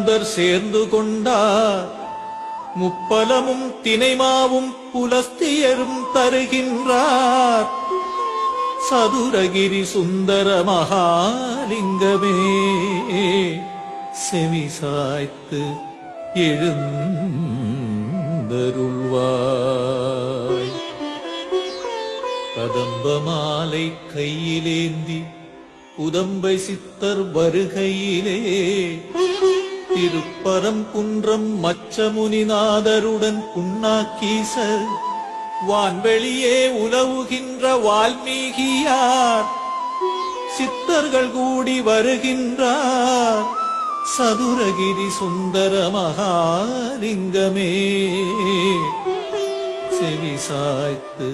முகுந்தர் சேர்ந்து கொண்டார். முப்பலமும் தினைமாவும் புலஸ்தியரும் தருகின்றார். சதுரகிரி சுந்தர மகாலிங்கமே செவி சாய்த்து எழுந்தருள்வாய். கதம்ப மாலை கையிலேந்தி புதம்பை சித்தர் வருகையிலே திருப்பரங்குன்றம் மச்சமுனிநாதருடன் புன்னாக்கீசர் வான்வெளியே உலவுகின்ற வால்மீகியார் சித்தர்கள் கூடி வருகின்றார். சதுரகிரி சுந்தர மகாலிங்கமே செவி சாய்த்து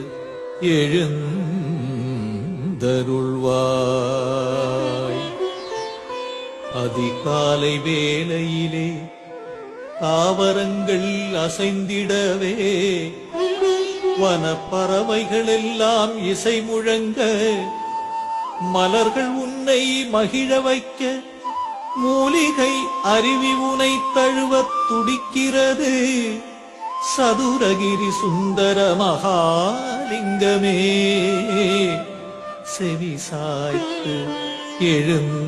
எழுந்தருள்வாய். அதிகாலை வேளையிலே தாவரங்கள் அசைந்திடவே வனப்பறவைகள் எல்லாம் இசை முழங்க மலர்கள் உன்னை மகிழ வைக்க மூலிகை அருவி உனை தழுவத் துடிக்கிறது. சதுரகிரி சுந்தர மகாலிங்கமே செவி சாய்த்து எழுந்தருள்வாய்.